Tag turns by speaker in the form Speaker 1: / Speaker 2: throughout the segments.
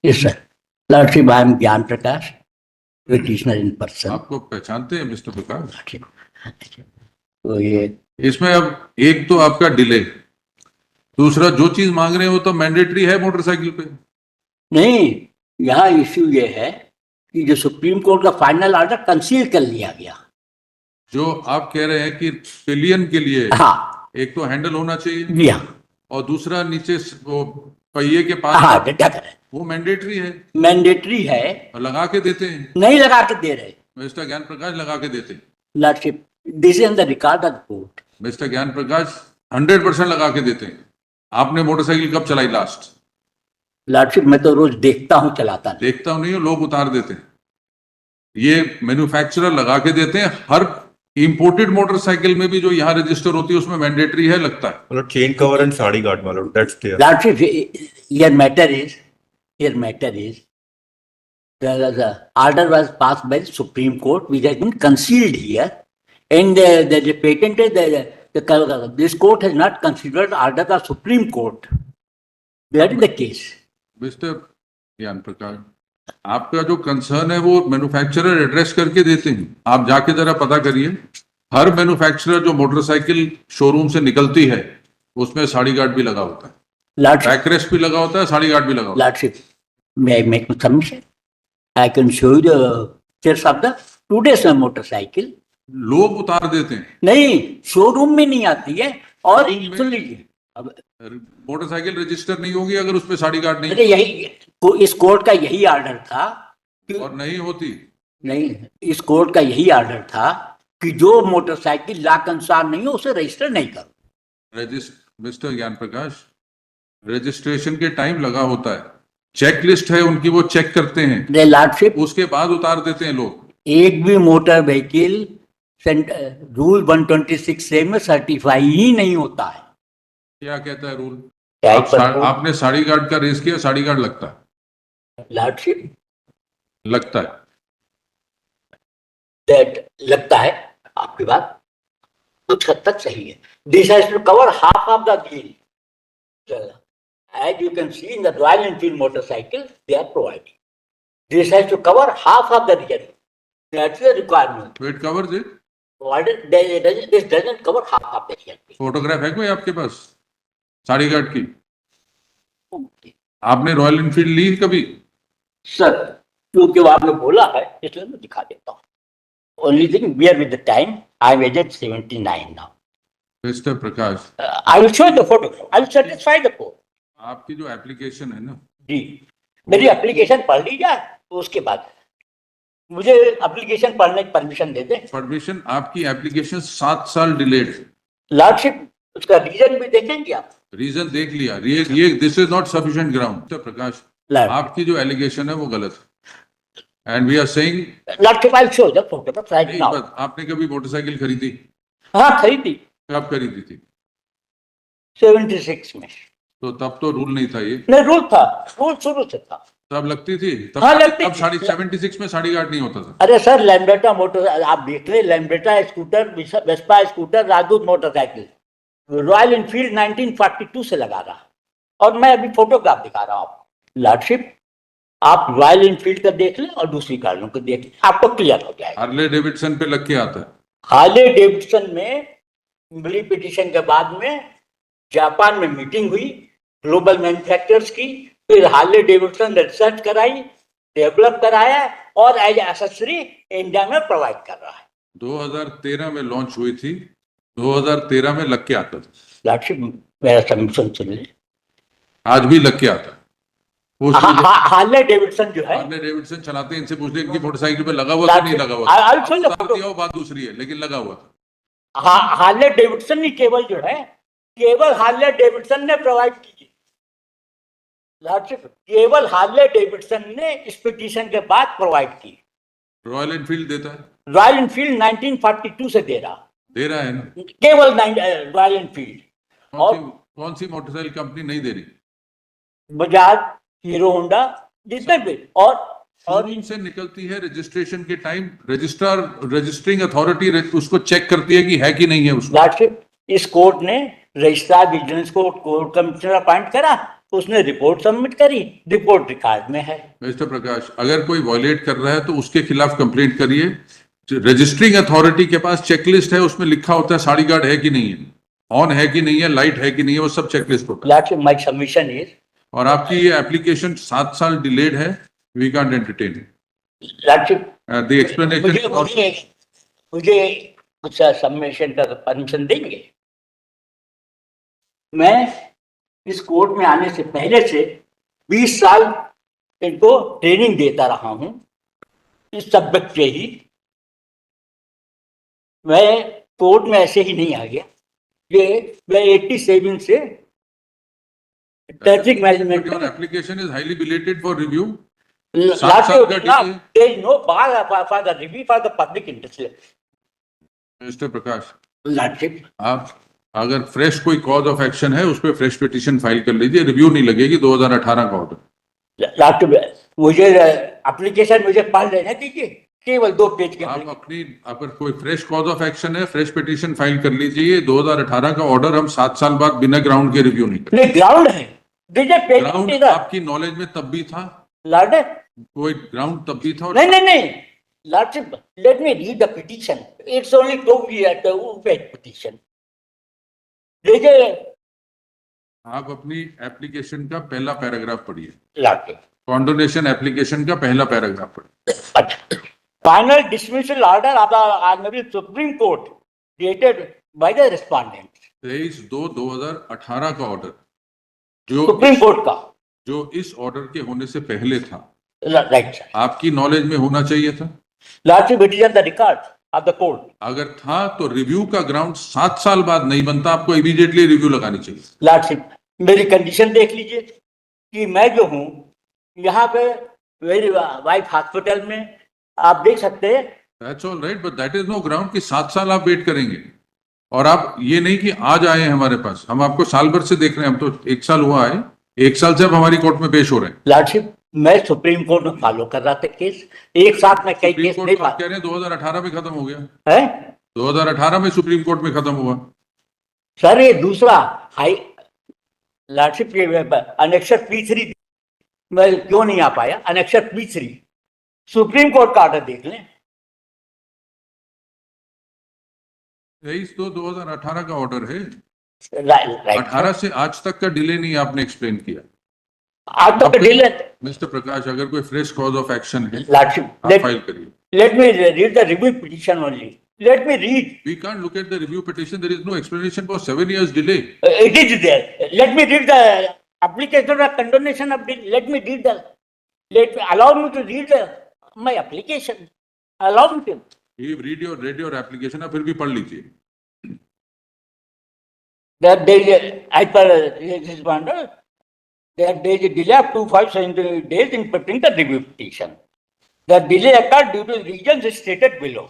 Speaker 1: Yes, sir. Lordship, I am Gyan Prakash, petitioner in person.
Speaker 2: आपको पहचानते हैं mister प्रकाश?
Speaker 1: तो ये
Speaker 2: इसमें अब एक तो आपका डिले, दूसरा जो चीज मांग रहे हैं वो तो मैंडेटरी है मोटरसाइकिल पे।
Speaker 1: नहीं, यहाँ इश्यू ये है कि जो सुप्रीम कोर्ट का फाइनल ऑर्डर कंसील कर लिया गया।
Speaker 2: जो आप कह रहे हैं कि पिलियन के लिए
Speaker 1: हाँ
Speaker 2: एक तो हैंडल होना चाहिए
Speaker 1: जी हाँ
Speaker 2: और दूसरा नीचे वो पहिए के पास
Speaker 1: हाँ, क्या करें,
Speaker 2: वो मैंडेटरी है
Speaker 1: मैंडेटरी है,
Speaker 2: और लगा के देते हैं।
Speaker 1: नहीं लगा के दे रहे।
Speaker 2: मिस्टर ज्ञान प्रकाश लगा के देते हैं।
Speaker 1: Lordship, this is the record of the court.
Speaker 2: Mister ज्ञान प्रकाश 100% लगा के देते हैं। आपने मोटरसाइकिल कब चलाई लास्ट?
Speaker 1: लॉर्डशिप, मैं तो रोज देखता हूँ, चलाता नहीं।
Speaker 2: देखता हूं नहीं हूं, लोग उतार देते हैं। ये मैन्युफैक्चरर लगा के देते हैं। हर इंपोर्टेड मोटरसाइकिल में भी जो यहाँ रजिस्टर होती है उसमें मैंडेटरी है, लगता है।
Speaker 3: मतलब chain cover and sari guard वाला, that's clear.
Speaker 1: Lordship, your matter is the order was passed by the Supreme Court, which has been concealed here, and the patented this court has not considered the order of Supreme Court. That is the case.
Speaker 2: Mister ज्ञान प्रकाश, आपका जो concern है वो manufacturer address करके देते हैं। आप जाके जरा पता करिए, हर मैन्युफैक्चरर जो मोटरसाइकिल शोरूम से निकलती है उसमें साड़ी गार्ड भी लगा होता है,
Speaker 1: Lordship,
Speaker 2: बैकरेस्ट भी लगा होता है, साड़ी गार्ड भी लगा होता
Speaker 1: Lordship, may I make a submission? I can show you the pictures of the today's motorcycle.
Speaker 2: है। लोग उतार देते हैं।
Speaker 1: नहीं, शोरूम में नहीं आती है। और
Speaker 2: शोरूम में?
Speaker 1: सुन लीजिए, अब
Speaker 2: मोटरसाइकिल रजिस्टर नहीं होगी अगर उसमें साड़ी गार्ड नहीं
Speaker 1: अरे यही इस कोर्ट का यही ऑर्डर था कि
Speaker 2: और नहीं होती।
Speaker 1: नहीं, इस कोर्ट का यही ऑर्डर था कि जो मोटरसाइकिल लाक अनुसार नहीं हो उसे रजिस्टर नहीं करो।
Speaker 2: मिस्टर ज्ञान प्रकाश, रजिस्ट्रेशन के टाइम लगा होता है, चेकलिस्ट है उनकी, वो चेक करते हैं,
Speaker 1: लॉर्डशिप,
Speaker 2: उसके बाद उतार देते हैं लोग।
Speaker 1: एक भी मोटर व्हीकल रूल 126 में सर्टिफाई ही नहीं होता है।
Speaker 2: क्या कहता है रूल?
Speaker 1: Type पर
Speaker 2: आपने साड़ी गार्ड का रेस किया, साड़ी गार्ड लगता है?
Speaker 1: लॉर्डशिप,
Speaker 2: लगता है।
Speaker 1: दैट लगता है, आपकी बात कुछ हद तक सही है। This has to cover half of the wheel. As you can see in the Royal Enfield motorcycle, they are providing. This has to cover half of the rear. That's the requirement.
Speaker 2: Wait cover it?
Speaker 1: This doesn't cover half of the rear.
Speaker 2: Photograph है कोई आपके पास sari guard की? आपने royal Enfield ली कभी?
Speaker 1: Sir, क्योंकि वो आपने बोला है इसलिए मैं दिखा देता हूँ। Only thing, we are with the time. I am aged 79 now.
Speaker 2: Mister Prakash,
Speaker 1: I will show you the photograph. I will satisfy the court.
Speaker 2: आपकी जो एप्लीकेशन है ना,
Speaker 1: जी, मेरी एप्लीकेशन पढ़ ली जाए तो उसके बाद मुझे एप्लीकेशन पढ़ने की परमिशन दे दें।
Speaker 2: परमिशन, आपकी एप्लीकेशन 7 साल डिलेड।
Speaker 1: लॉर्डशिप, उसका रीजन भी देखेंगे आप?
Speaker 2: रीजन देख लिया। ये this is not sufficient ground. Mister Prakash, आपकी जो एलिगेशन है वो गलत है, and we are saying.
Speaker 1: Lordship, I will show the photograph right now.
Speaker 2: आपने कभी मोटरसाइकिल खरीदी?
Speaker 1: हाँ, खरीदी।
Speaker 2: कब खरीदी थी?
Speaker 1: 76 में।
Speaker 2: तो तब तो रूल नहीं था ये।
Speaker 1: नहीं, रूल था, रूल शुरू से था।
Speaker 2: तब लगती थी? तब
Speaker 1: हाँ, लगती
Speaker 2: तब
Speaker 1: थी।
Speaker 2: 76 में साड़ी गार्ड नहीं होता था।
Speaker 1: अरे सर, लैम्ब्रेटा मोटर आप देख रहे, लैम्ब्रेटा स्कूटर, वेस्पा स्कूटर, राजदूत मोटरसाइकिल, रॉयल एनफील्ड 1942 से लगा रहा। और मैं अभी फोटोग्राफ दिखा रहा हूँ आपको। लॉर्डशिप, आप रॉयल एनफील्ड का देख लें और दूसरी गाड़ियों को देख लें, आपको क्लियर हो जाएगा।
Speaker 2: हार्ले डेविडसन पे लग के आता है।
Speaker 1: हार्ले डेविडसन में मिली पिटीशन के बाद में जापान में मीटिंग हुई ग्लोबल मैन्युफैक्चरर्स की, फिर हार्ले डेविडसन ने रिसर्च कराई, डेवलप कराया और एज एसेसरी इंडिया में प्रोवाइड कर रहा है।
Speaker 2: 2013 में लॉन्च हुई थी, 2013 में लग के आता था।
Speaker 1: लॉर्डशिप, मेरा सबमिशन सुन ले।
Speaker 2: आज भी लग के आता है।
Speaker 1: हार्ले डेविडसन जो है,
Speaker 2: हार्ले डेविडसन चलाते हैं, इनसे पूछ ले इनकी मोटरसाइकिल पे लगा हुआ तो नहीं लगा हुआ। वो बात दूसरी है, लेकिन लगा हुआ था।
Speaker 1: हार्ले डेविडसन ने केवल जो है, केवल हार्ले डेविडसन ने प्रोवाइड की। लॉर्डशिप, केवल हार्ले डेविडसन ने इस पिटीशन के बाद प्रोवाइड की।
Speaker 2: रॉयल एनफील्ड देता है।
Speaker 1: रॉयल एनफील्ड 1942 से दे रहा
Speaker 2: है ना,
Speaker 1: केवल रॉयल एनफील्ड। और
Speaker 2: कौन सी मोटरसाइकिल कंपनी नहीं दे रही?
Speaker 1: बजाज, हीरो होंडा, जितने भी। और
Speaker 2: शोरूम से निकलती है रजिस्ट्रेशन के टाइम, रजिस्टरिंग अथॉरिटी उसको चेक करती है कि है कि नहीं है उसको।
Speaker 1: लॉर्डशिप, इस कोर्ट ने रजिस्ट्रार विजिलेंस को कोर्ट कमिश्नर अपॉइंट करा, उसने रिपोर्ट सबमिट करी, रिपोर्ट रिकॉर्ड में है।
Speaker 2: मिस्टर प्रकाश, अगर कोई वॉयलेट कर रहा है तो उसके खिलाफ कंप्लेंट करिए। रजिस्टरिंग अथॉरिटी के पास चेकलिस्ट है, उसमें लिखा होता है साड़ी गार्ड है कि नहीं है, ऑन है कि नहीं है, लाइट है कि नहीं है, वो सब चेकलिस्ट होता है।
Speaker 1: लॉर्डशिप, माय सबमिशन इज,
Speaker 2: और आपकी ये एप्लीकेशन 7 साल डिलेड है, we can't entertain
Speaker 1: lordship,
Speaker 2: the explanation.
Speaker 1: मुझे कुछ सबमिशन का परमिशन देंगे? मैं इस कोर्ट में आने से पहले से 20 साल इनको ट्रेनिंग देता रहा हूं इस सब्जेक्ट पे ही। मैं कोर्ट में ऐसे ही नहीं आ गया। ये मैं 87 से traffic management
Speaker 2: Your application is highly belated for review.
Speaker 1: Last
Speaker 2: साल का delay।
Speaker 1: there is no bar for the review for the public interest.
Speaker 2: Mister Prakash,
Speaker 1: lordship,
Speaker 2: आप अगर फ्रेश कोई कॉज ऑफ एक्शन है उस पर फ्रेश पिटीशन फाइल कर लीजिए, रिव्यू नहीं लगेगी। 2018 का ऑर्डर।
Speaker 1: लॉर्डशिप, मुझे एप्लीकेशन मुझे पढ़ लेने दीजिए, केवल 2 पेज के।
Speaker 2: आप अपनी अगर कोई फ्रेश कॉज ऑफ एक्शन है, फ्रेश पिटीशन फाइल कर लीजिए। 2018 का ऑर्डर हम 7 साल बाद बिना ग्राउंड के रिव्यू नहीं करते।
Speaker 1: नहीं, ग्राउंड है,
Speaker 2: ग्राउंड आपकी नॉलेज में तब भी था,
Speaker 1: लॉर्ड,
Speaker 2: कोई ग्राउंड तब भी था। और
Speaker 1: नहीं, lordship, let me read the petition, it's only 2 page petition. देखिए
Speaker 2: आप अपनी एप्लीकेशन का पहला पैराग्राफ पढ़िए,
Speaker 1: लॉर्डशिप,
Speaker 2: कॉन्डोनेशन एप्लीकेशन का पहला पैराग्राफ पढ़िए।
Speaker 1: Final dismissal order of the honourable supreme court dated by the respondent.
Speaker 2: 23/2/2018 का ऑर्डर
Speaker 1: सुप्रीम कोर्ट का,
Speaker 2: जो इस ऑर्डर के होने से पहले था,
Speaker 1: राइट सर।
Speaker 2: आपकी नॉलेज में होना चाहिए था।
Speaker 1: Lordship, it is on the record of the court.
Speaker 2: अगर था तो रिव्यू का ग्राउंड 7 साल बाद नहीं बनता, आपको इमीडिएटली रिव्यू लगानी चाहिए।
Speaker 1: लॉर्डशिप, मेरी कंडीशन देख लीजिए कि मैं जो हूँ यहाँ पे मेरी वाइफ हॉस्पिटल में, आप देख सकते हैं।
Speaker 2: That's all right, but that is no ground कि 7 साल आप वेट करेंगे। और आप ये नहीं कि आज आए हैं हमारे पास, हम आपको साल भर से देख रहे हैं। हम तो 1 साल हुआ है, 1 साल से आप हमारी कोर्ट में पेश हो रहे हैं।
Speaker 1: लॉर्डशिप, मैं सुप्रीम कोर्ट में फॉलो कर रहा था केस, एक साथ में कई
Speaker 2: सुप्रीम
Speaker 1: केस
Speaker 2: कोर्ट
Speaker 1: नहीं
Speaker 2: तो आप कह रहे हैं 2018 में खत्म हो गया
Speaker 1: है
Speaker 2: 2018 में सुप्रीम कोर्ट में खत्म हुआ।
Speaker 1: सर। ये दूसरा हाई लॉर्डशिप, अनेक्सर P3 मैं क्यों नहीं आ पाया? अनेक्सर P3 सुप्रीम कोर्ट का ऑर्डर देख लें।
Speaker 2: 23/2/2018 का ऑर्डर है।
Speaker 1: राइट,
Speaker 2: 18 से आज तक का डिले नहीं आपने एक्सप्लेन किया।
Speaker 1: आप तो डिले।
Speaker 2: मिस्टर प्रकाश, अगर कोई फ्रेश कॉज ऑफ एक्शन है
Speaker 1: लॉर्डशिप,
Speaker 2: आप फाइल करिए।
Speaker 1: let me read the review petition only. Let me read.
Speaker 2: We can't look at the review petition. There is no explanation for 7 years delay.
Speaker 1: It is there. Let me read the application of condonation of bill. Let me read the. Allow me to read my application. Allow me to.
Speaker 2: You read your application, आप फिर भी पढ़ लीजिए।
Speaker 1: That there is as per responder, that there is a delay of 257 days in preparing the review petition. The delay occurred due to reasons stated below.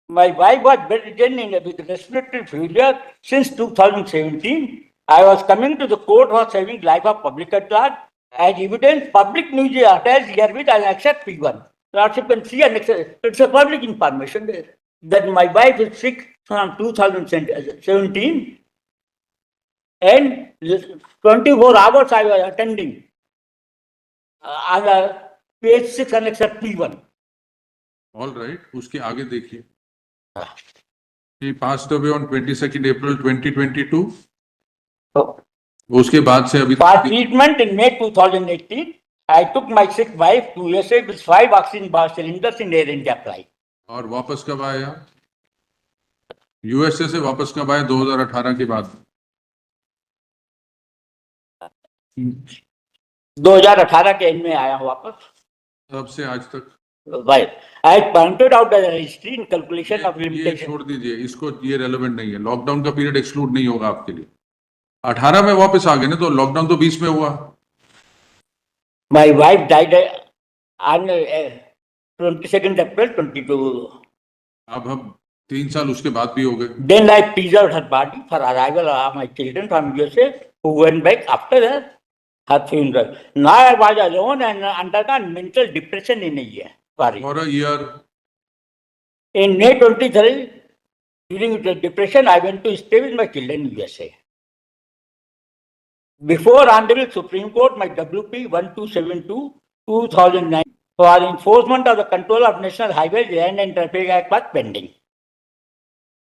Speaker 1: My wife was bedridden with respiratory failure since 2017. I was coming to the court for saving life of public at large. As evidence, public news is attached herewith and accept P1. Lordship can see and it's a public information there that my wife is sick from 2017 and 24 hours I was attending on page 6 and accept P1.
Speaker 2: All right, उसके आगे देखिए। He passed away on 22nd April 2022.
Speaker 1: So,
Speaker 2: उसके बाद से अभी
Speaker 1: for treatment in May 2018, I took my sick wife to USA with 5 oxygen bar cylinders in Air India flight.
Speaker 2: और वापस कब आया? यूएसए से वापस कब आया? 2018 के बाद।
Speaker 1: 2018 के एंड में आया हूं वापस।
Speaker 2: तब से आज तक
Speaker 1: Right. I pointed out the history in calculation of
Speaker 2: ये
Speaker 1: limitation.
Speaker 2: छोड़ दीजिए, इसको ये रेलेवेंट नहीं है। लॉकडाउन का पीरियड एक्सक्लूड नहीं होगा आपके लिए। 18 में वापस आ गए ना, तो लॉकडाउन तो 20 में हुआ।
Speaker 1: My wife died on 22nd April 22.
Speaker 2: अब हम 3 साल उसके बाद भी हो गए।
Speaker 1: Then I preserved her body for arrival of my children from USA who went back after her funeral. Now I was alone and undergone mental depression in a year. Sorry.
Speaker 2: For a year,
Speaker 1: In May 23, during the depression, I went to stay with my children in USA. before Honorable Supreme Court, my WP 1272 2009 for enforcement of the control of National Highways Land and Traffic Act was pending.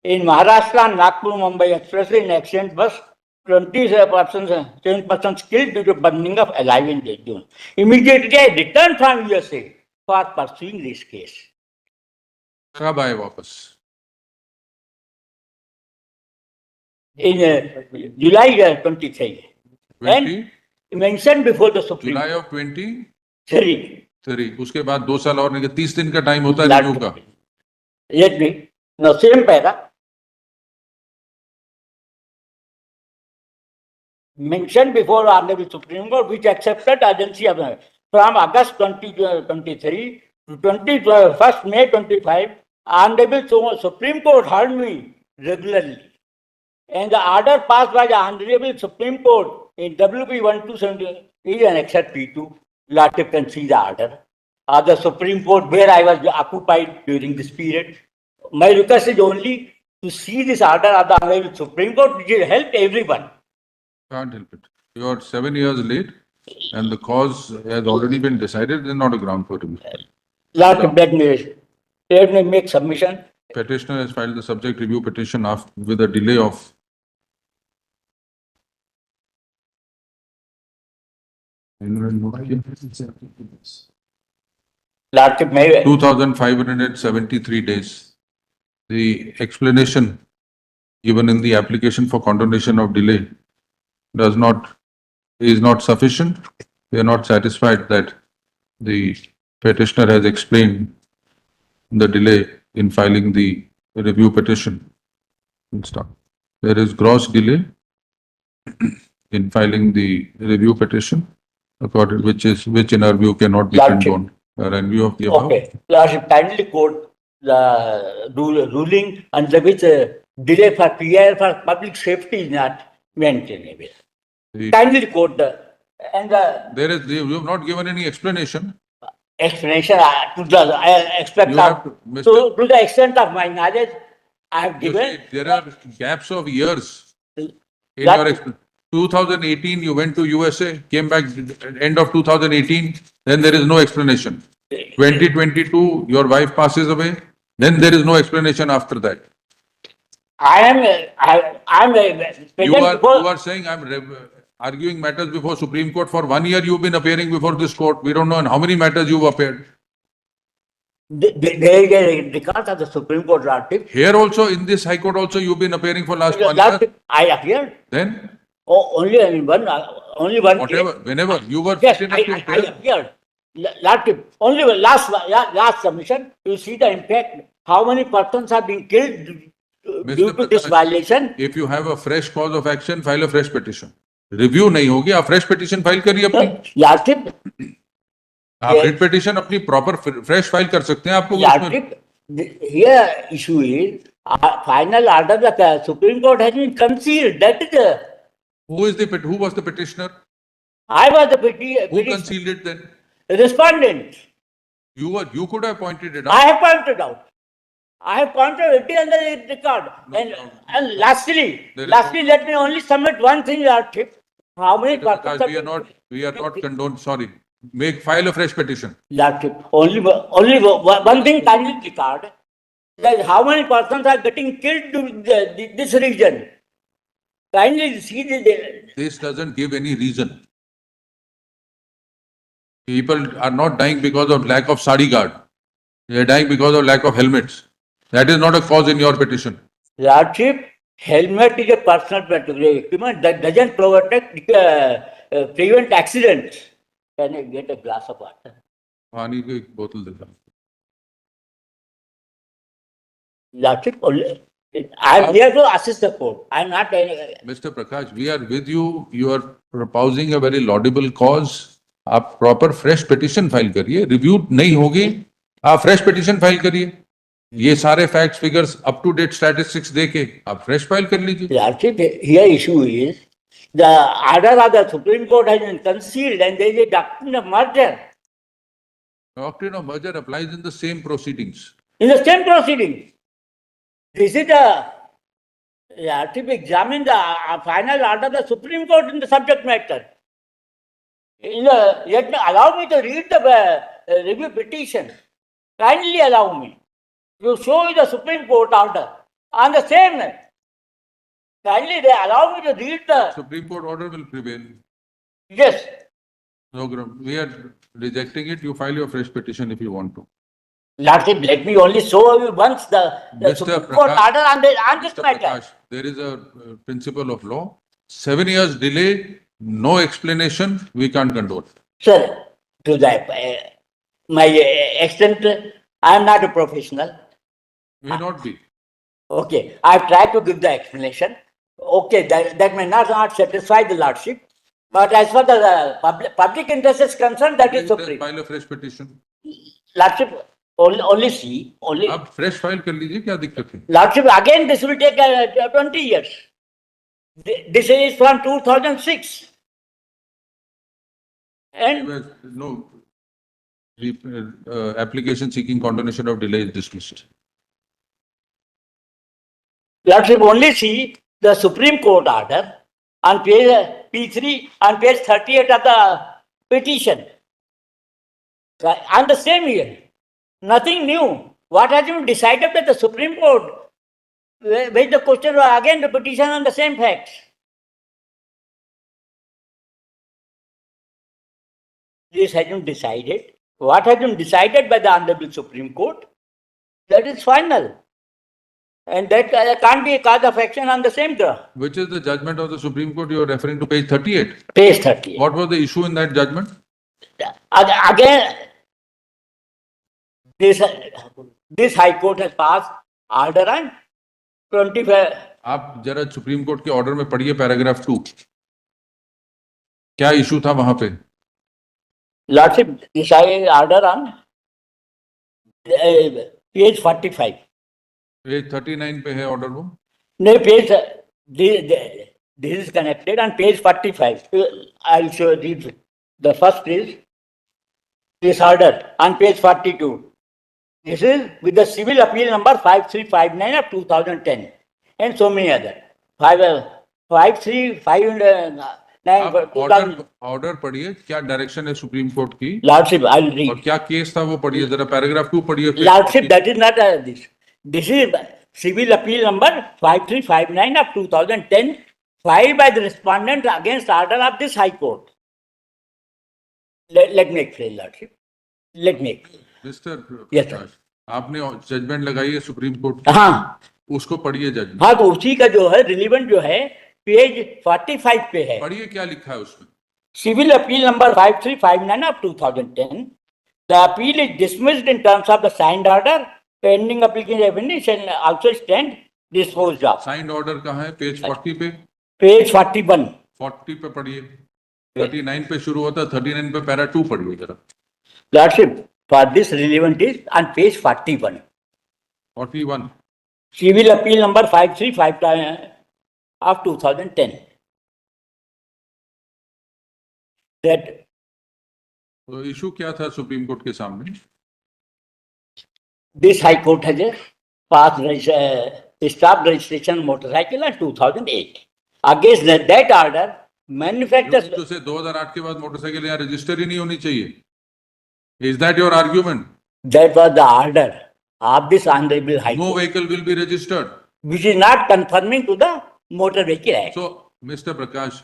Speaker 1: In Maharashtra, Nagpur Mumbai Expressway, an accident bus, 7 persons killed due to burning of alive in the June. Immediately I returned from USA for pursuing this case.
Speaker 2: कब आए वापस?
Speaker 1: In July 23.
Speaker 2: 20
Speaker 1: And mentioned before the Supreme
Speaker 2: July of 23
Speaker 1: Court.
Speaker 2: उसके बाद 2 साल और नहीं 30 दिन का टाइम होता है रिव्यू का.
Speaker 1: Let me. Now, same para. Mentioned before Honorable Supreme Court, which accepted agency of from August 2023 to 21st May 25, Honorable Supreme Court heard me regularly. And the order passed by the Honorable Supreme Court in WP 1270 is an except P2. Lordship can see the order of the Supreme Court where I was occupied during this period. My request is only to see this order of the Honorable Supreme Court, which will help everyone.
Speaker 2: Can't help it. You are 7 years late and the cause has already been decided. There's not a ground for review.
Speaker 1: Lordship, let me make submission.
Speaker 2: Petitioner has filed the subject review petition with a delay of
Speaker 1: Lordship, may
Speaker 2: 2,573 days. The explanation given in the application for condonation of delay is not sufficient. We are not satisfied that the petitioner has explained the delay in filing the review petition. There is gross delay in filing the review petition, which in our view cannot be
Speaker 1: Lordship.
Speaker 2: condoned. In view of the above,
Speaker 1: Okay. Lordship, kindly quote the ruling under which delay for PIR for public safety is not maintainable. Kindly quote
Speaker 2: you have not given any explanation.
Speaker 1: explanation to the I expect
Speaker 2: You have to, Mr.
Speaker 1: to the extent of my knowledge, I have
Speaker 2: You
Speaker 1: given.
Speaker 2: see, there are gaps of years in
Speaker 1: That-
Speaker 2: your 2018 you went to USA, came back end of 2018, then there is no explanation. 2022 your wife passes away, then there is no explanation after that.
Speaker 1: I am
Speaker 2: You are saying arguing matters before Supreme Court for 1 year. You've been appearing before this court. We don't know in how many matters you've appeared.
Speaker 1: There is a record of the Supreme Court Lordship.
Speaker 2: Here also in this High Court also you've been appearing for last 1 year.
Speaker 1: Lordship, I appeared.
Speaker 2: Then
Speaker 1: Only in one.
Speaker 2: whatever, whenever you were
Speaker 1: Yes,
Speaker 2: fit
Speaker 1: I
Speaker 2: enough to appear.
Speaker 1: appeared. Lordship, only last submission, you see the impact, how many persons have been killed due to this
Speaker 2: Prakash,
Speaker 1: violation.
Speaker 2: If you have a fresh cause of action, file a fresh petition. Review नहीं होगी, आप fresh petition file करिए अपनी.
Speaker 1: Lordship,
Speaker 2: आप writ petition अपनी proper fresh file कर सकते हैं. आपको उसमें
Speaker 1: Lordship, here issue is, final order the Supreme Court has been concealed. That is,
Speaker 2: who was the petitioner?
Speaker 1: I was the
Speaker 2: Who concealed it then?
Speaker 1: respondent.
Speaker 2: You could have pointed it
Speaker 1: I
Speaker 2: out.
Speaker 1: have pointed out. I have pointed it under the record. And lastly,
Speaker 2: There is
Speaker 1: let me only submit one thing, Lordship. How many persons
Speaker 2: Because we are not condoned, sorry. File a fresh petition.
Speaker 1: Lordship, only one thing kindly record, that how many persons are getting killed in this region. Kindly see
Speaker 2: This doesn't give any reason. People are not dying because of lack of sari guard. They are dying because of lack of helmets. That is not a cause in your petition.
Speaker 1: Lordship, helmet is a personal protective equipment that doesn't prevent accidents. Can I get a glass of water?
Speaker 2: पानी की एक बोतल देता हूं.
Speaker 1: Lordship, I am here to assist the court. I am not.
Speaker 2: Mr. Prakash, we are with you. You are proposing a very laudable cause. आप proper fresh petition file करिए. Review नहीं होगी, आप fresh petition file करिए. ये सारे facts, figures, up to date statistics देके आप fresh file कर लीजिए.
Speaker 1: Lordship, here issue is the order of the Supreme Court has been concealed and there is a doctrine of merger.
Speaker 2: Doctrine of merger applies in the same proceedings.
Speaker 1: In the same proceeding. This is the Lordship examine the final order of the Supreme Court in the subject matter. Let me allow me to read the review petition. Kindly allow me to show the Supreme Court order on the same. Kindly they allow me to read the.
Speaker 2: Supreme Court order will prevail.
Speaker 1: Yes.
Speaker 2: No, we are rejecting it. You file your fresh petition if you want to.
Speaker 1: Lordship, let me only show you once the
Speaker 2: Mr.
Speaker 1: Supreme Court
Speaker 2: Prakash,
Speaker 1: order on this
Speaker 2: Mr.
Speaker 1: matter.
Speaker 2: Prakash, there is a principle of law. 7 years delay, no explanation, we can't condone.
Speaker 1: Sir, to my extent, I am not a professional.
Speaker 2: May not be.
Speaker 1: Okay, I have tried to give the explanation. Okay, that may not satisfy the Lordship. But as far as the public interest is concerned, that is
Speaker 2: Please
Speaker 1: supreme.
Speaker 2: file a fresh petition.
Speaker 1: Lordship, only see, only.
Speaker 2: आप fresh file कर लीजिए, क्या दिक्कत है?
Speaker 1: Lordship, again, this will take 20 years. This is from 2006. And
Speaker 2: No, the application seeking condonation of delay is dismissed.
Speaker 1: Lordship, only see the Supreme Court order on page P3, on page 38 of the petition. On the same year, nothing new. What has been decided by the Supreme Court? Where the question was again the petition on the same facts. This has been decided. What has been decided by the Honorable Supreme Court? That is final. And that can't be a cause of action on the same ground.
Speaker 2: Which is the judgment of the Supreme Court? You are referring to page 38.
Speaker 1: Page 30.
Speaker 2: What was the issue in that judgment?
Speaker 1: Again, this High Court has passed order on 25.
Speaker 2: आप जरा supreme court के order में पढ़िए paragraph 2. क्या issue था वहां पे?
Speaker 1: Lordship decided order on page 45.
Speaker 2: Page 39 पे है ऑर्डर वो.
Speaker 1: No, page, this is connected on page 45. I'll show you. The first is this order on page 42. This is with the civil appeal number 5359 of 2010 and so many other. 5359.
Speaker 2: आप order पढ़िए, क्या direction है supreme court की
Speaker 1: Lordship, I'll read.
Speaker 2: और क्या case था वो पढ़िए, जरा पैराग्राफ 2 पढ़िए.
Speaker 1: Lordship, that is not this. This is civil appeal number 5359 of 2010 filed by the respondent against order of this High Court. Let me explain, Lordship. Let me explain.
Speaker 2: Mister
Speaker 1: Yes,
Speaker 2: प्रकाश, आपने judgement लगाई है supreme court,
Speaker 1: हाँ
Speaker 2: उसको पढ़िए judgement.
Speaker 1: हाँ, तो उसी का जो है रिलीवेंट जो है पेज 45 पे है.
Speaker 2: पढ़िए क्या लिखा है उसमें.
Speaker 1: Civil appeal number 5359 of 2010. The appeal is dismissed in terms of the signed order. Pending application evidence and also stand disposed of.
Speaker 2: Signed order कहाँ है? पेज 40 पे.
Speaker 1: Page 41.
Speaker 2: 40 पे पढ़िए. 39 पे शुरू होता है, 39 पे पैरा 2 पढ़िए जरा.
Speaker 1: Lordship, for this relevant is on page 41.
Speaker 2: 41.
Speaker 1: Civil appeal number 5359 of 2010. That
Speaker 2: तो इशू क्या था सुप्रीम कोर्ट के सामने?
Speaker 1: this High Court has passed stopped registration motorcycle in 2008. Against that order, manufacturers.
Speaker 2: तो से 2008 के बाद मोटरसाइकिल यहाँ रजिस्टर ही नहीं होनी चाहिए. Is that your argument?
Speaker 1: That was the order of this Honorable High
Speaker 2: No
Speaker 1: Court,
Speaker 2: vehicle will be registered.
Speaker 1: which is not conforming to the Motor Vehicle Act.
Speaker 2: So, Mr. Prakash,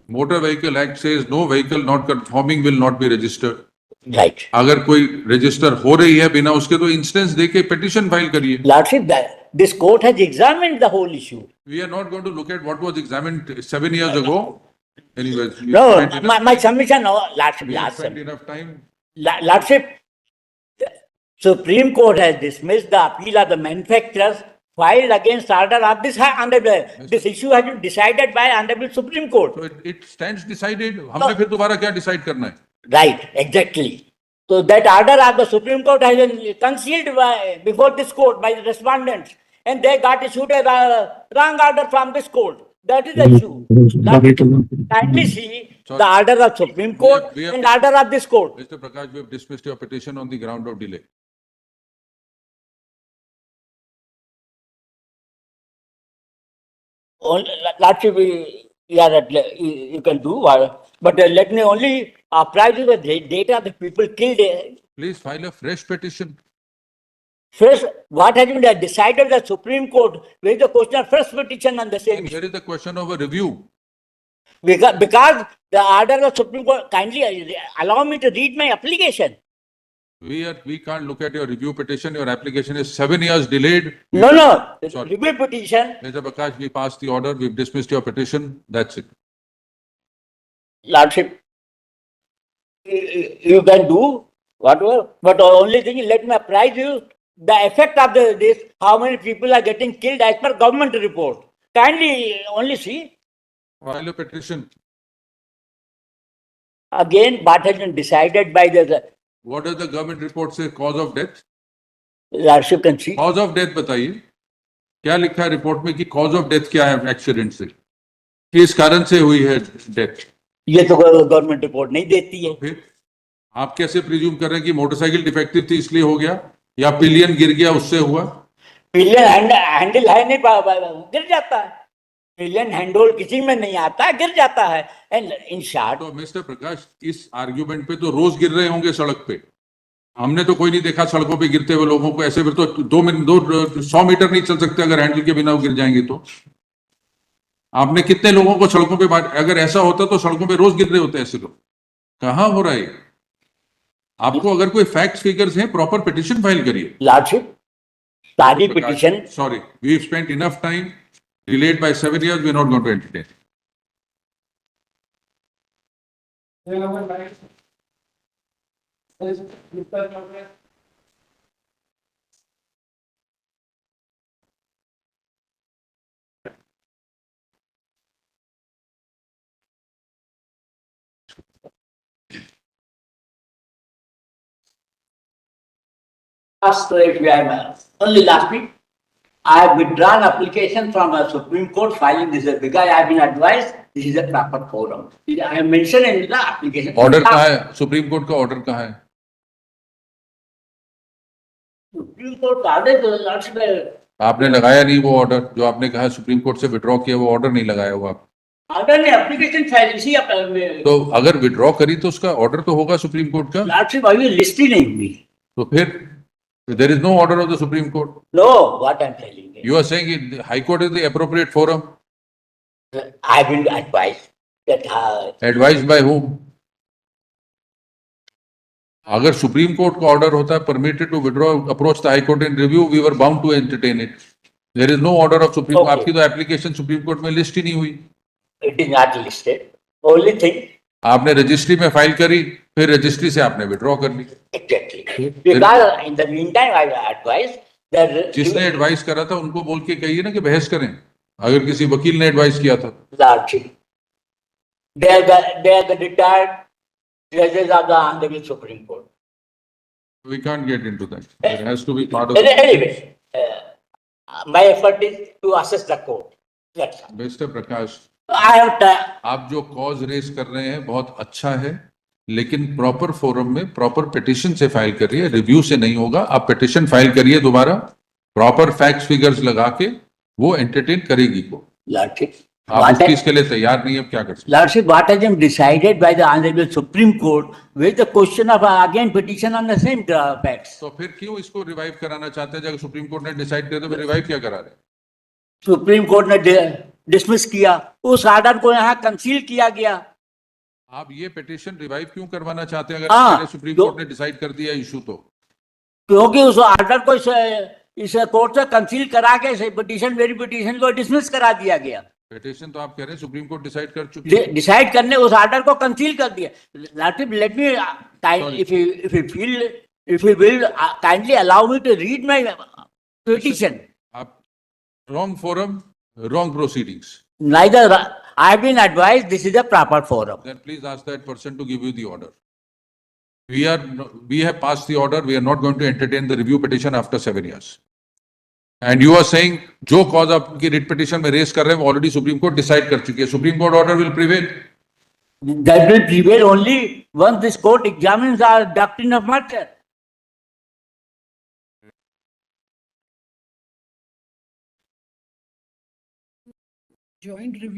Speaker 2: Motor Vehicle Act says no vehicle not conforming will not be registered.
Speaker 1: Right.
Speaker 2: अगर कोई register हो रही है बिना उसके तो instance देके petition file करिए.
Speaker 1: Lordship, this court has examined the whole issue.
Speaker 2: We are not going to look at what was examined 7 years ago. Anyways, we
Speaker 1: No,
Speaker 2: spent enough-
Speaker 1: my submission, no, Lordship,
Speaker 2: we have
Speaker 1: last
Speaker 2: spent
Speaker 1: time.
Speaker 2: enough time.
Speaker 1: Lordship, the Supreme Court has dismissed the appeal of the manufacturers filed against order of this honorable. This issue has been decided by Honorable Supreme Court.
Speaker 2: So it stands decided. हमने फिर दोबारा क्या decide करना है?
Speaker 1: Right, exactly. So that order of the Supreme Court has been concealed before this court by the respondents, and they got issued a wrong order from this court. That is the issue. Kindly see the order of Supreme Court
Speaker 2: we have-
Speaker 1: and order of this court.
Speaker 2: Mr. Prakash, we have dismissed your petition on the ground of delay.
Speaker 1: Lordship, you can do, but let me only apprise you the data the people killed.
Speaker 2: Please file a fresh petition.
Speaker 1: First, what has been decided the Supreme Court, where is the question of first petition on the same
Speaker 2: And
Speaker 1: issue?
Speaker 2: here is the question of a review.
Speaker 1: Because the order of Supreme Court, kindly allow me to read my application.
Speaker 2: We can't look at your review petition. Your application is 7 years delayed.
Speaker 1: No,
Speaker 2: Sorry.
Speaker 1: review petition,
Speaker 2: Mr. Prakash, we passed the order. We've dismissed your petition. That's it.
Speaker 1: Lordship, you can do whatever, but only thing is, let me apprise you the effect of this, how many people are getting killed as per government report. Kindly only see.
Speaker 2: File a petition.
Speaker 1: Again, what has been decided by the
Speaker 2: What does the government report say? Cause of death?
Speaker 1: Lordship can see.
Speaker 2: Cause of death बताइए. क्या लिखा है report में कि cause of death क्या है accident से? किस कारण से हुई है डेथ?
Speaker 1: ये तो गवर्नमेंट रिपोर्ट नहीं देती है.
Speaker 2: फिर आप कैसे प्रिज्यूम कर रहे हैं कि मोटरसाइकिल डिफेक्टिव थी इसलिए हो गया या पिलियन गिर गया उससे हुआ?
Speaker 1: पिलियन हैंडल है नहीं, गिर जाता है. पिलियन हैंडल किसी में नहीं आता, गिर जाता है. एंड इन शॉर्ट,
Speaker 2: तो मिस्टर प्रकाश, इस आर्ग्यूमेंट पे तो रोज गिर रहे होंगे सड़क पे. हमने तो कोई नहीं देखा सड़कों पे गिरते हुए लोगों को. ऐसे फिर तो 100 मीटर नहीं चल सकते अगर हैंडल के बिना वो गिर जाएंगे तो. आपने कितने लोगों को सड़कों पे अगर ऐसा होता तो सड़कों पे रोज गिर रहे होते ऐसे लोग. कहां हो रहा है? आपको अगर कोई फैक्ट्स फिगर्स हैं, प्रॉपर पिटिशन फाइल करिए.
Speaker 1: लॉर्डशिप, सारी petition.
Speaker 2: Sorry, we've spent enough time, delayed by 7 years, we're not going to entertain.
Speaker 1: Only last week, I have withdrawn application from the Supreme Court filing this because I have been advised this is a proper forum. I have mentioned in the application.
Speaker 2: Order कहाँ है? Supreme court का order कहाँ है?
Speaker 1: Supreme court का order lordship,
Speaker 2: आपने लगाया नहीं वो ऑर्डर जो आपने कहा सुप्रीम कोर्ट से विड्रॉ किया, वो ऑर्डर नहीं लगाया हुआ आप.
Speaker 1: ऑर्डर ने एप्लीकेशन फाइल इसी
Speaker 2: तो अगर विड्रॉ करी तो उसका ऑर्डर तो होगा सुप्रीम कोर्ट का.
Speaker 1: लॉर्डशिप अभी लिस्ट ही नहीं हुई.
Speaker 2: तो फिर there is no order of the supreme court.
Speaker 1: No, what I am telling
Speaker 2: you are saying high court is the appropriate forum.
Speaker 1: I have been advised that
Speaker 2: advised by whom? अगर supreme court का order होता है permitted to withdraw approach the high court in review, we were bound to entertain it. There is no order of supreme.
Speaker 1: Okay.
Speaker 2: आपकी तो application supreme court में list ही नहीं हुई.
Speaker 1: It is not listed. Only thing
Speaker 2: आपने registry में file करी, फिर रजिस्ट्री से आपने विड्रॉ कर ली.
Speaker 1: exactly because in the meantime I advised that
Speaker 2: जिसने एडवाइस करा था उनको बोल के कहिए ना कि बहस करें. अगर किसी वकील ने एडवाइस किया था.
Speaker 1: Lordship, they are the retired judges of the Honorable Supreme Court.
Speaker 2: We can't get into that. There has to be part of.
Speaker 1: Anyway, my effort is to assess the court. That's all.
Speaker 2: Mister Prakash,
Speaker 1: I have
Speaker 2: आप जो cause race कर रहे हैं बहुत अच्छा है, लेकिन proper forum में प्रॉपर पिटिशन से फाइल करिए. रिव्यू से नहीं होगा. आप पिटिशन फाइल करिए दोबारा, प्रॉपर फैक्ट्स फिगर्स लगा के, वो एंटरटेन करेगी को.
Speaker 1: Lordship,
Speaker 2: आप उस चीज के लिए तैयार नहीं है, अब क्या कर सकते?
Speaker 1: Lordship, what has been decided by the Honorable Supreme Court with the question of again petition on the same facts.
Speaker 2: तो फिर क्यों इसको रिवाइव कराना चाहते हैं? जब सुप्रीम कोर्ट ने डिसाइड किया तो फिर रिवाइव क्या करा रहे हैं?
Speaker 1: सुप्रीम कोर्ट ने डिसमिस किया, उस ऑर्डर को यहाँ कंसील किया गया.
Speaker 2: आप ये पिटिशन रिवाइव क्यों करवाना चाहते हैं?
Speaker 1: हाँ,
Speaker 2: अगर सुप्रीम
Speaker 1: तो-
Speaker 2: कोर्ट ने डिसाइड कर दिया इशू तो.
Speaker 1: क्योंकि उस ऑर्डर को इस कोर्ट से कंसील करा के इस पिटीशन मेरी पिटीशन को डिसमिस करा दिया गया.
Speaker 2: पिटिशन तो आप कह रहे हैं सुप्रीम कोर्ट डिसाइड कर चुकी है.
Speaker 1: डिसाइड करने उस ऑर्डर को कंसील कर दिया. Let me if you will kindly allow me to read my petition.
Speaker 2: आप wrong forum, wrong proceedings.
Speaker 1: Neither I have been advised this is a proper forum.
Speaker 2: Then please ask that person to give you the order. We have passed the order. We are not going to entertain the review petition after 7 years. And you are saying जो cause आपकी writ petition में race कर रहे हैं वो already supreme court decide कर चुकी है. Supreme court order will prevail.
Speaker 1: That will prevail only once this court examines our doctrine of matter.
Speaker 4: joint review